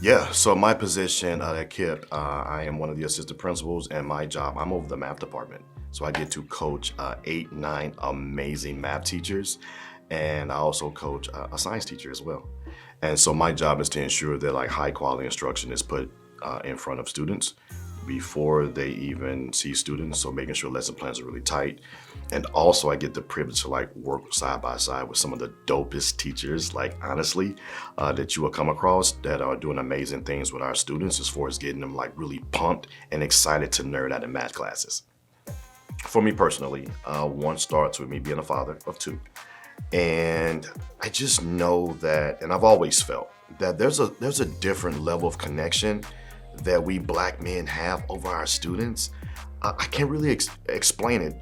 Yeah, so my position at KIP, I am one of the assistant principals, and my job, I'm over the math department. So I get to coach 8, 9 amazing math teachers, and I also coach a science teacher as well. And so my job is to ensure that like high quality instruction is put in front of students before they even see students. So making sure lesson plans are really tight. And also I get the privilege to like work side by side with some of the dopest teachers, like honestly, that you will come across that are doing amazing things with our students as far as getting them like really pumped and excited to nerd out in math classes. For me personally, one starts with me being a father of two. And I just know that, and I've always felt that there's a different level of connection that we black men have over our students. I can't really explain it.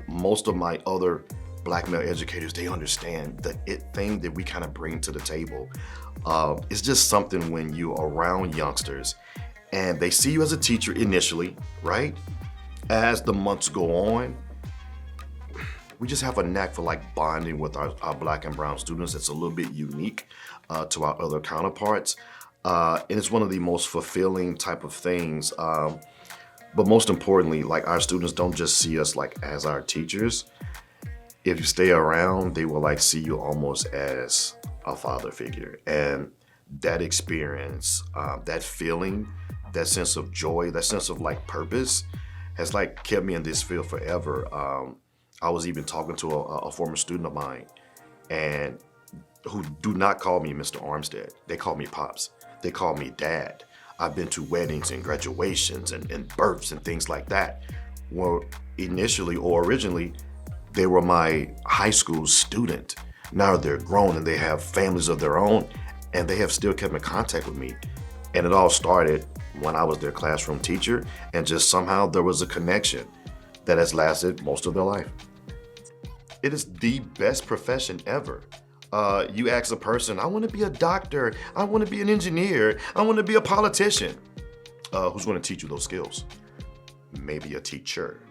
Most of my other black male educators, they understand the it thing that we kind of bring to the table. It's just something when you're around youngsters and they see you as a teacher initially, right? As the months go on, we just have a knack for like bonding with our black and brown students. It's a little bit unique to our other counterparts. And it's one of the most fulfilling type of things. But most importantly, like our students don't just see us like as our teachers. If you stay around, they will like see you almost as a father figure. And that experience, that feeling, that sense of joy, that sense of like purpose has like kept me in this field forever. I was even talking to a former student of mine and who do not call me Mr. Armstead. They call me Pops. They call me Dad. I've been to weddings and graduations and births and things like that. Well, initially or originally, they were my high school student. Now they're grown and they have families of their own and they have still kept in contact with me. And it all started when I was their classroom teacher, and just somehow there was a connection that has lasted most of their life. It is the best profession ever. You ask a person, I want to be a doctor, I want to be an engineer, I want to be a politician. Who's going to teach you those skills? Maybe a teacher.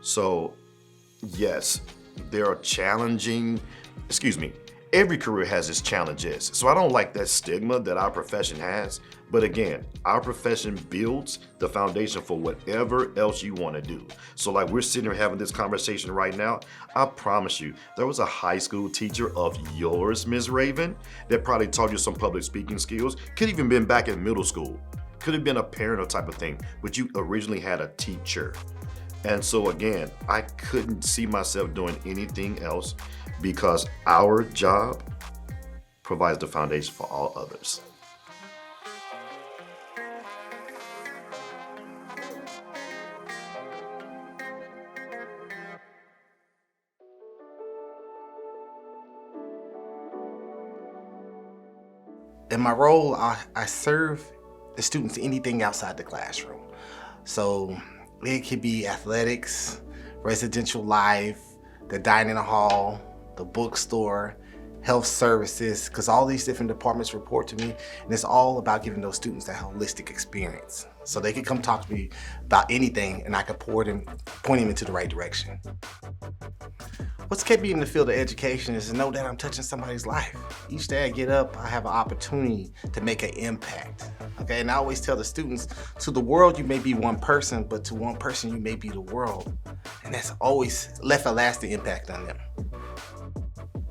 So yes, there are every career has its challenges. So I don't like that stigma that our profession has. But again, our profession builds the foundation for whatever else you want to do. So like we're sitting here having this conversation right now, I promise you, there was a high school teacher of yours, Ms. Raven, that probably taught you some public speaking skills. Could even been back in middle school. Could have been a parent or type of thing, but you originally had a teacher. And so again, I couldn't see myself doing anything else because our job provides the foundation for all others. In my role, I serve the students anything outside the classroom. So it could be athletics, residential life, the dining hall, the bookstore, health services, because all these different departments report to me, and it's all about giving those students that holistic experience. So they can come talk to me about anything and I can point them into the right direction. What's kept me in the field of education is to know that I'm touching somebody's life. Each day I get up, I have an opportunity to make an impact. Okay, and I always tell the students, to the world you may be one person, but to one person you may be the world. And that's always left a lasting impact on them.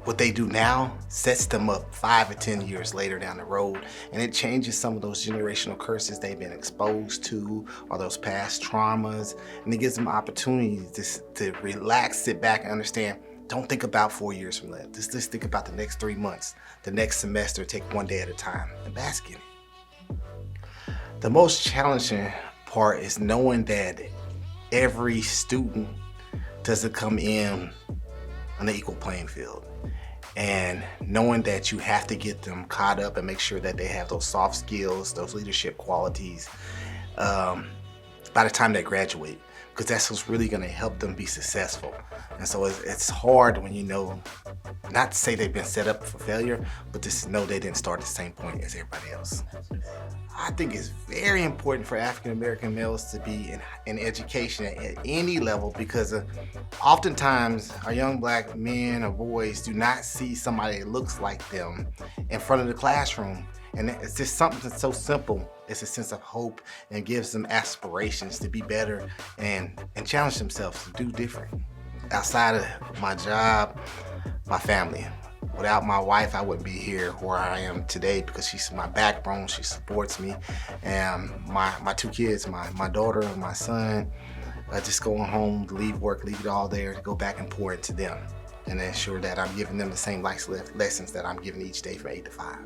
What they do now sets them up 5 or 10 years later down the road, and it changes some of those generational curses they've been exposed to or those past traumas, and it gives them opportunities to relax, sit back, and understand. Don't think about 4 years from now. Just think about the next 3 months, the next semester. Take one day at a time and bask in it. The most challenging part is knowing that every student doesn't come in on an equal playing field. And knowing that you have to get them caught up and make sure that they have those soft skills, those leadership qualities by the time they graduate, because that's what's really going to help them be successful. And so it's hard when you know not to say they've been set up for failure, but just know they didn't start at the same point as everybody else. I think it's very important for African American males to be in education at any level, because oftentimes our young black men or boys do not see somebody that looks like them in front of the classroom. And it's just something that's so simple. It's a sense of hope and gives them aspirations to be better and challenge themselves to do different. Outside of my job, my family. Without my wife, I wouldn't be here where I am today, because she's my backbone. She supports me. And my two kids, my daughter and my son, just going home, leave work, leave it all there to go back and pour into them and ensure that I'm giving them the same life lessons that I'm giving each day from 8 to 5.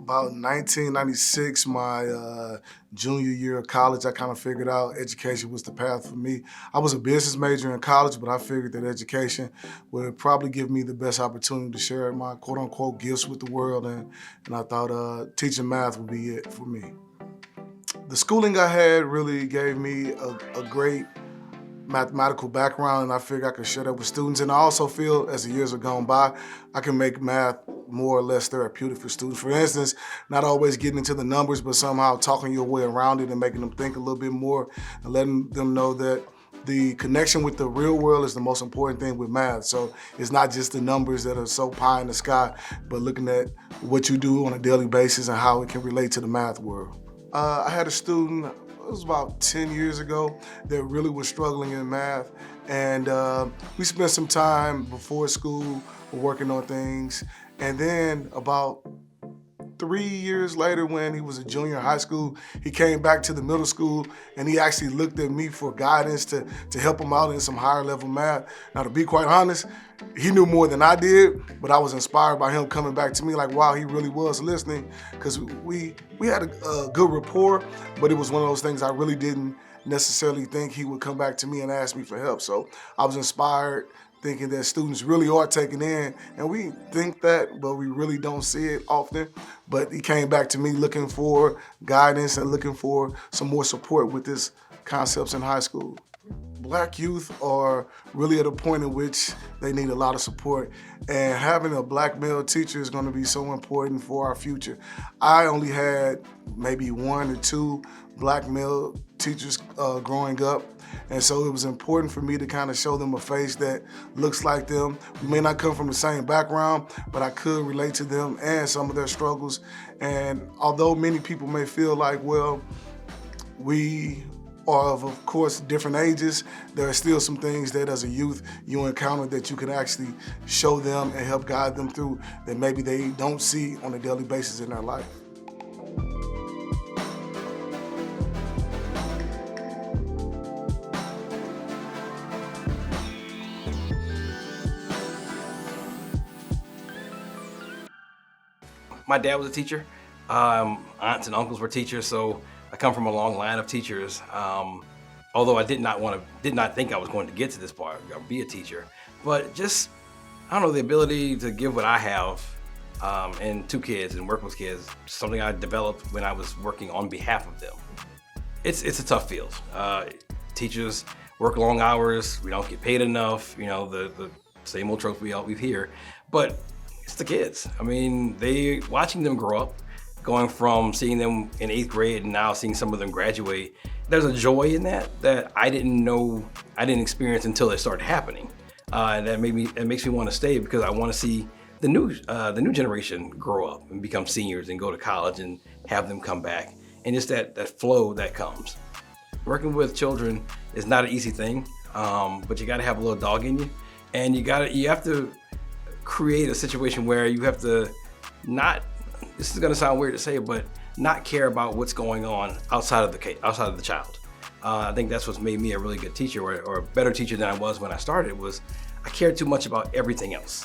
About 1996, my junior year of college, I kind of figured out education was the path for me. I was a business major in college, but I figured that education would probably give me the best opportunity to share my quote-unquote gifts with the world, and I thought teaching math would be it for me. The schooling I had really gave me a great mathematical background, and I figured I could share that with students. And I also feel, as the years have gone by, I can make math more or less therapeutic for students. For instance, not always getting into the numbers, but somehow talking your way around it and making them think a little bit more and letting them know that the connection with the real world is the most important thing with math. So it's not just the numbers that are so pie in the sky, but looking at what you do on a daily basis and how it can relate to the math world. I had a student, it was about 10 years ago, that really was struggling in math. And we spent some time before school working on things. And then about 3 years later, when he was a junior in high school, he came back to the middle school and he actually looked at me for guidance to help him out in some higher level math. Now, to be quite honest, he knew more than I did, but I was inspired by him coming back to me like, wow, he really was listening, because we had a good rapport, but it was one of those things I really didn't necessarily think he would come back to me and ask me for help. So I was inspired, thinking that students really are taking in, and we think that, but we really don't see it often. But he came back to me looking for guidance and looking for some more support with his concepts in high school. Black youth are really at a point in which they need a lot of support, and having a black male teacher is going to be so important for our future. I only had maybe 1 or 2 black male teachers growing up, and so it was important for me to kind of show them a face that looks like them. We may not come from the same background, but I could relate to them and some of their struggles. And although many people may feel like, well, we are of course different ages, there are still some things that as a youth you encounter that you can actually show them and help guide them through that maybe they don't see on a daily basis in their life. My dad was a teacher. Aunts and uncles were teachers, so I come from a long line of teachers. Although I did not think I was going to get to this part, or be a teacher. But just, I don't know, the ability to give what I have and 2 kids and work with kids, something I developed when I was working on behalf of them. It's a tough field. Teachers work long hours, we don't get paid enough, you know, the same old tropes we hear. But it's the kids. I mean, watching them grow up, going from seeing them in 8th grade and now seeing some of them graduate, there's a joy in that I didn't experience until it started happening. And that makes me want to stay, because I want to see the new generation grow up and become seniors and go to college and have them come back. And just that flow that comes. Working with children is not an easy thing, but you got to have a little dog in you, and you have to create a situation where you have to not, this is gonna sound weird to say, but not care about what's going on outside of the child. I think that's what's made me a really good teacher, or a better teacher than I was when I started, was I cared too much about everything else.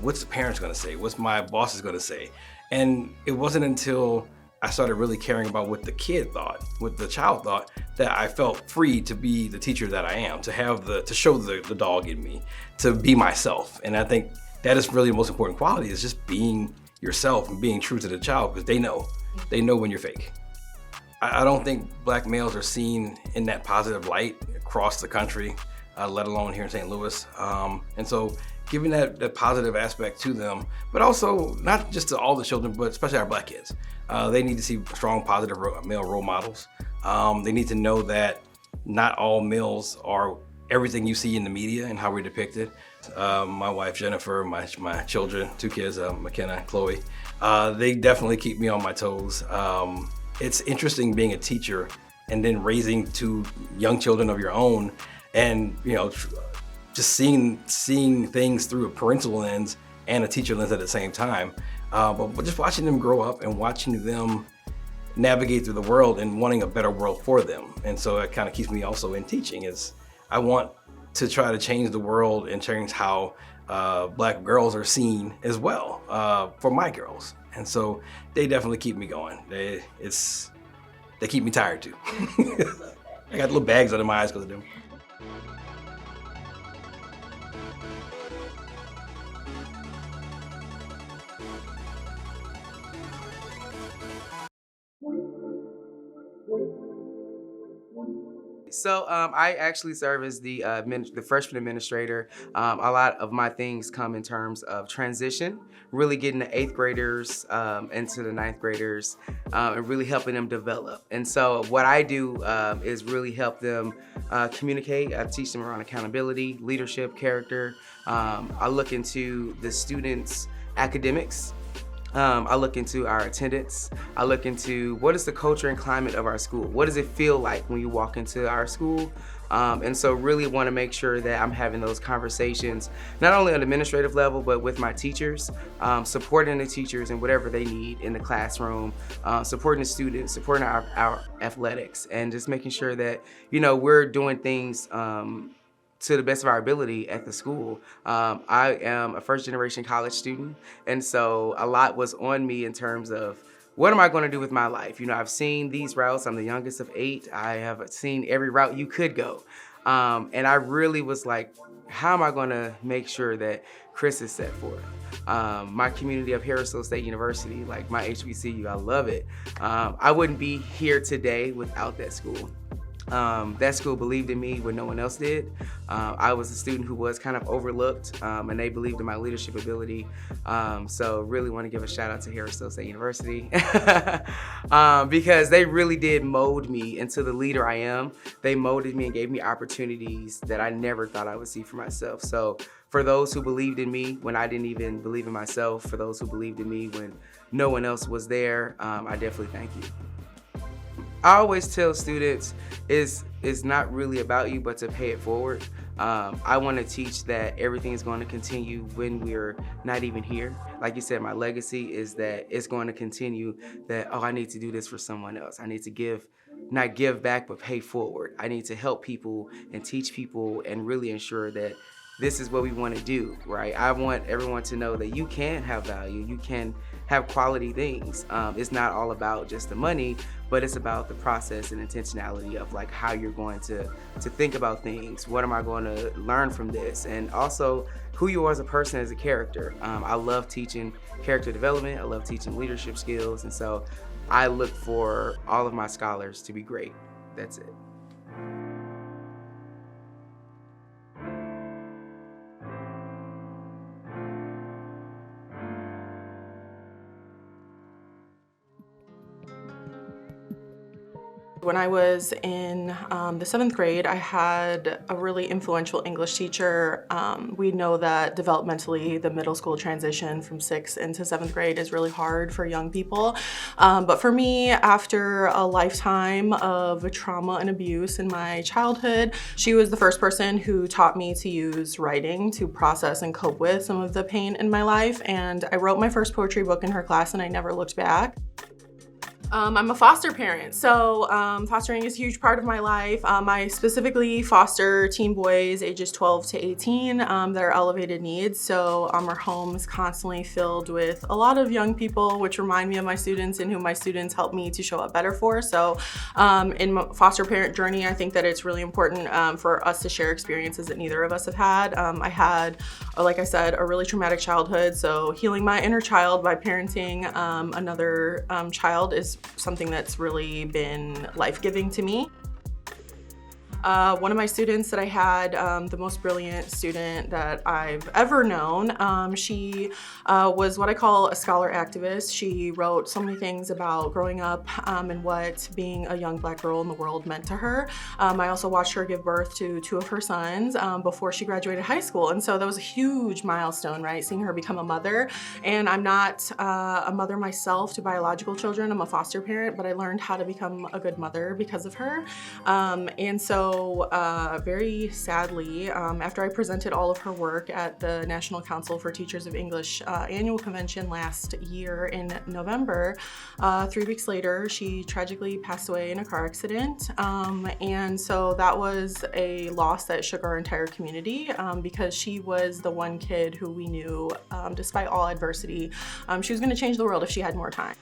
What's the parents gonna say? What's my boss is gonna say? And it wasn't until I started really caring about what the kid thought, what the child thought, that I felt free to be the teacher that I am, to show the dog in me, to be myself. And I think that is really the most important quality, is just being yourself and being true to the child, because they know when you're fake. I don't think Black males are seen in that positive light across the country, let alone here in St. Louis. And so giving that positive aspect to them, but also not just to all the children, but especially our Black kids. They need to see strong, positive male role models. They need to know that not all males are everything you see in the media and how we're depicted. My wife, Jennifer, my children, 2 kids, McKenna, Chloe, they definitely keep me on my toes. It's interesting being a teacher and then raising 2 young children of your own, and just seeing things through a parental lens and a teacher lens at the same time. But just watching them grow up and watching them navigate through the world and wanting a better world for them. And so it kind of keeps me also in teaching, is I want to try to change the world and change how Black girls are seen as well, for my girls. And so they definitely keep me going. They keep me tired too. I got little bags under my eyes because of them. So I actually serve as the freshman administrator. A lot of my things come in terms of transition, really getting the 8th graders into the 9th graders, and really helping them develop. And so what I do is really help them communicate. I teach them around accountability, leadership, character. I look into the students' academics. I look into our attendance. I look into what is the culture and climate of our school. What does it feel like when you walk into our school? And so really want to make sure that I'm having those conversations, not only on the administrative level, but with my teachers, supporting the teachers and whatever they need in the classroom, supporting the students, supporting our athletics, and just making sure that, we're doing things to the best of our ability at the school. I am a first-generation college student, and so a lot was on me in terms of what am I going to do with my life? I've seen these routes. I'm the youngest of 8. I have seen every route you could go. And I really was like, how am I going to make sure that Chris is set forth? My community of Harrisville State University, like my HBCU, I love it. I wouldn't be here today without that school. That school believed in me when no one else did. I was a student who was kind of overlooked, and they believed in my leadership ability. So really want to give a shout out to Harrisville State University because they really did mold me into the leader I am. They molded me and gave me opportunities that I never thought I would see for myself. So for those who believed in me when I didn't even believe in myself, for those who believed in me when no one else was there, I definitely thank you. I always tell students it's not really about you, but to pay it forward. I want to teach that everything is going to continue when we're not even here. Like you said, my legacy is that it's going to continue that, I need to do this for someone else. I need to not give back, but pay forward. I need to help people and teach people and really ensure that this is what we want to do, right? I want everyone to know that you can have value, you can have quality things. It's not all about just the money, but it's about the process and intentionality of like how you're going to think about things. What am I going to learn from this? And also who you are as a person, as a character. I love teaching character development. I love teaching leadership skills. And so I look for all of my scholars to be great. That's it. When I was in the 7th grade, I had a really influential English teacher. We know that developmentally, the middle school transition from 6th into 7th grade is really hard for young people. But for me, after a lifetime of trauma and abuse in my childhood, she was the first person who taught me to use writing to process and cope with some of the pain in my life. And I wrote my first poetry book in her class and I never looked back. I'm a foster parent, so fostering is a huge part of my life. I specifically foster teen boys ages 12 to 18 that are elevated needs. So our home is constantly filled with a lot of young people, which remind me of my students and who my students help me to show up better for. So in my foster parent journey, I think that it's really important for us to share experiences that neither of us have had. I had, like I said, a really traumatic childhood, so healing my inner child by parenting another child is something that's really been life-giving to me. One of my students that I had, the most brilliant student that I've ever known, she was what I call a scholar activist. She wrote so many things about growing up and what being a young Black girl in the world meant to her. I also watched her give birth to 2 of her sons before she graduated high school, and so that was a huge milestone, right? Seeing her become a mother. And I'm not a mother myself to biological children. I'm a foster parent, but I learned how to become a good mother because of her. And so very sadly, after I presented all of her work at the National Council for Teachers of English annual convention last year in November, 3 weeks later, she tragically passed away in a car accident. And so that was a loss that shook our entire community because she was the one kid who we knew, despite all adversity, she was going to change the world if she had more time.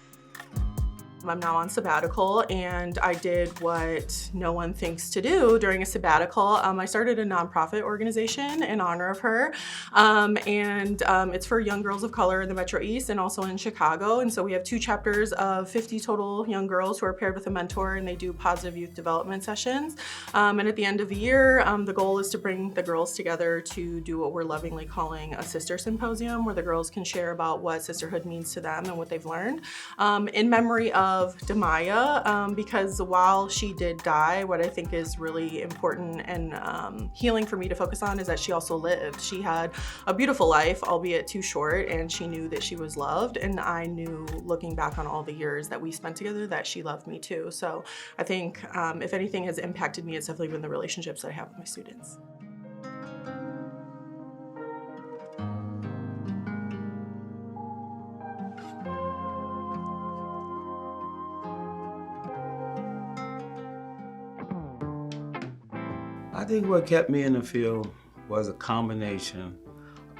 I'm now on sabbatical, and I did what no one thinks to do during a sabbatical. I started a nonprofit organization in honor of her, and it's for young girls of color in the Metro East and also in Chicago. And so we have 2 chapters of 50 total young girls who are paired with a mentor, and they do positive youth development sessions. And at the end of the year, the goal is to bring the girls together to do what we're lovingly calling a sister symposium, where the girls can share about what sisterhood means to them and what they've learned. In memory of Demaya, because while she did die, what I think is really important and healing for me to focus on is that she also lived. She had a beautiful life, albeit too short, and she knew that she was loved. And I knew, looking back on all the years that we spent together, that she loved me too. So I think if anything has impacted me, it's definitely been the relationships that I have with my students. I think what kept me in the field was a combination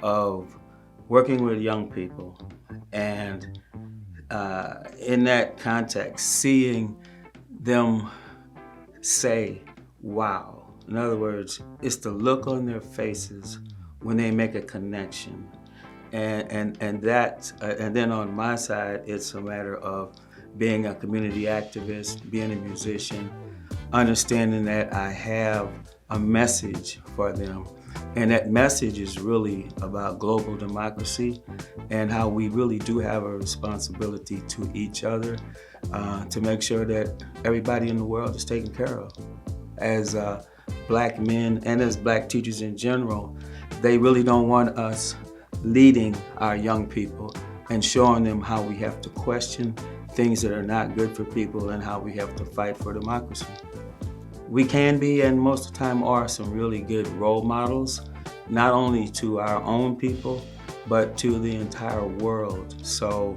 of working with young people and in that context, seeing them say, wow. In other words, it's the look on their faces when they make a connection. And then on my side, it's a matter of being a community activist, being a musician, understanding that I have a message for them. And that message is really about global democracy and how we really do have a responsibility to each other to make sure that everybody in the world is taken care of. As Black men and as Black teachers in general, they really don't want us leading our young people and showing them how we have to question things that are not good for people and how we have to fight for democracy. We can be, and most of the time are, some really good role models, not only to our own people, but to the entire world. So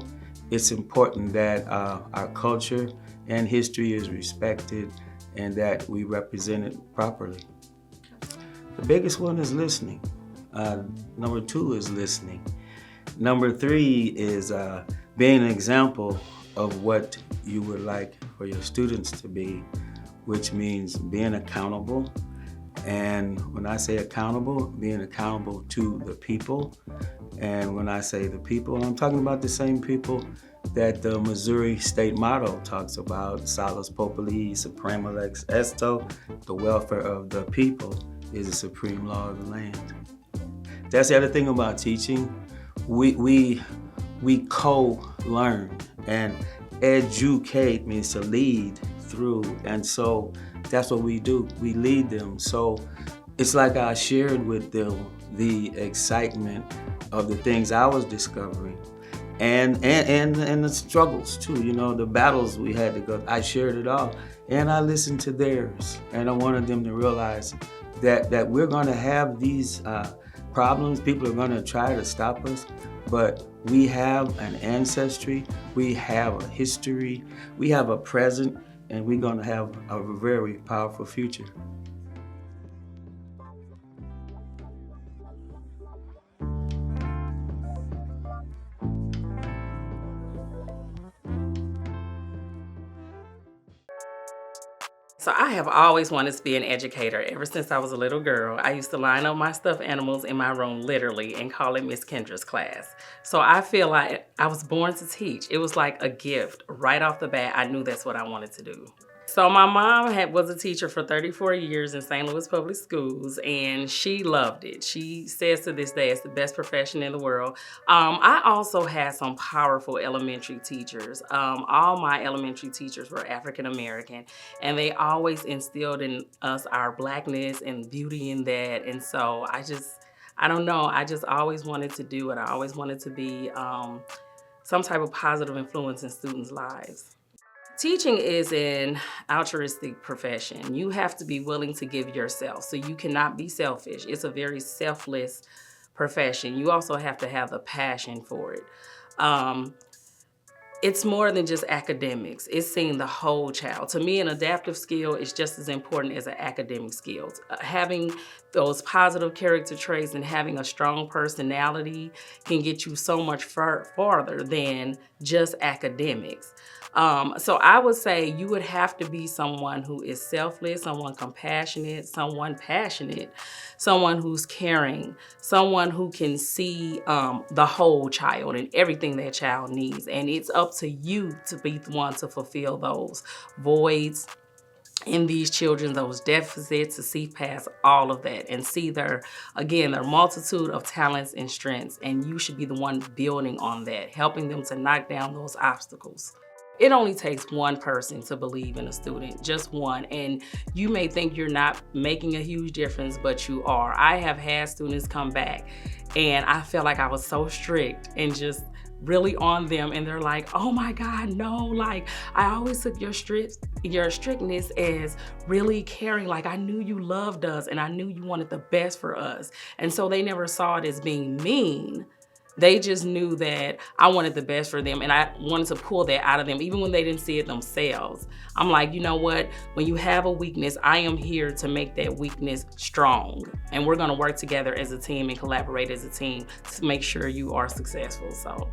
it's important that our culture and history is respected and that we represent it properly. The biggest one is listening. Number 2 is listening. Number 3 is being an example of what you would like for your students to be, which means being accountable. And when I say accountable, being accountable to the people. And when I say the people, I'm talking about the same people that the Missouri state motto talks about, Salus Populi, Suprema Lex Esto, the welfare of the people is the supreme law of the land. That's the other thing about teaching. We co-learn, and educate means to lead through, and so that's what we do. We lead them. So it's like I shared with them the excitement of the things I was discovering and the struggles too, you know, the battles we had to go. I shared it all, and I listened to theirs, and I wanted them to realize that we're going to have these problems. People are going to try to stop us, but we have an ancestry, we have a history, we have a present, and we're going to have a very powerful future. So I have always wanted to be an educator ever since I was a little girl. I used to line up my stuffed animals in my room literally and call it Miss Kendra's class. So I feel like I was born to teach. It was like a gift. Right off the bat, I knew that's what I wanted to do. So my mom was a teacher for 34 years in St. Louis Public Schools, and she loved it. She says to this day it's the best profession in the world. I also had some powerful elementary teachers. All my elementary teachers were African American, and they always instilled in us our Blackness and beauty in that. And so I don't know, I just always wanted to do it. I always wanted to be some type of positive influence in students' lives. Teaching is an altruistic profession. You have to be willing to give yourself, so you cannot be selfish. It's a very selfless profession. You also have to have the passion for it. It's more than just academics. It's seeing the whole child. To me, an adaptive skill is just as important as an academic skill. Having those positive character traits and having a strong personality can get you so much farther than just academics. So I would say you would have to be someone who is selfless, someone compassionate, someone passionate, someone who's caring, someone who can see the whole child and everything that child needs. And it's up to you to be the one to fulfill those voids in these children, those deficits, to see past all of that and see their multitude of talents and strengths. And you should be the one building on that, helping them to knock down those obstacles. It only takes one person to believe in a student, just one. And you may think you're not making a huge difference, but you are. I have had students come back and I felt like I was so strict and just really on them, and they're like, oh my God, no, like I always took your strictness as really caring. Like I knew you loved us and I knew you wanted the best for us. And so they never saw it as being mean. They just knew that I wanted the best for them and I wanted to pull that out of them, even when they didn't see it themselves. I'm like, you know what? When you have a weakness, I am here to make that weakness strong. And we're gonna work together as a team and collaborate as a team to make sure you are successful. So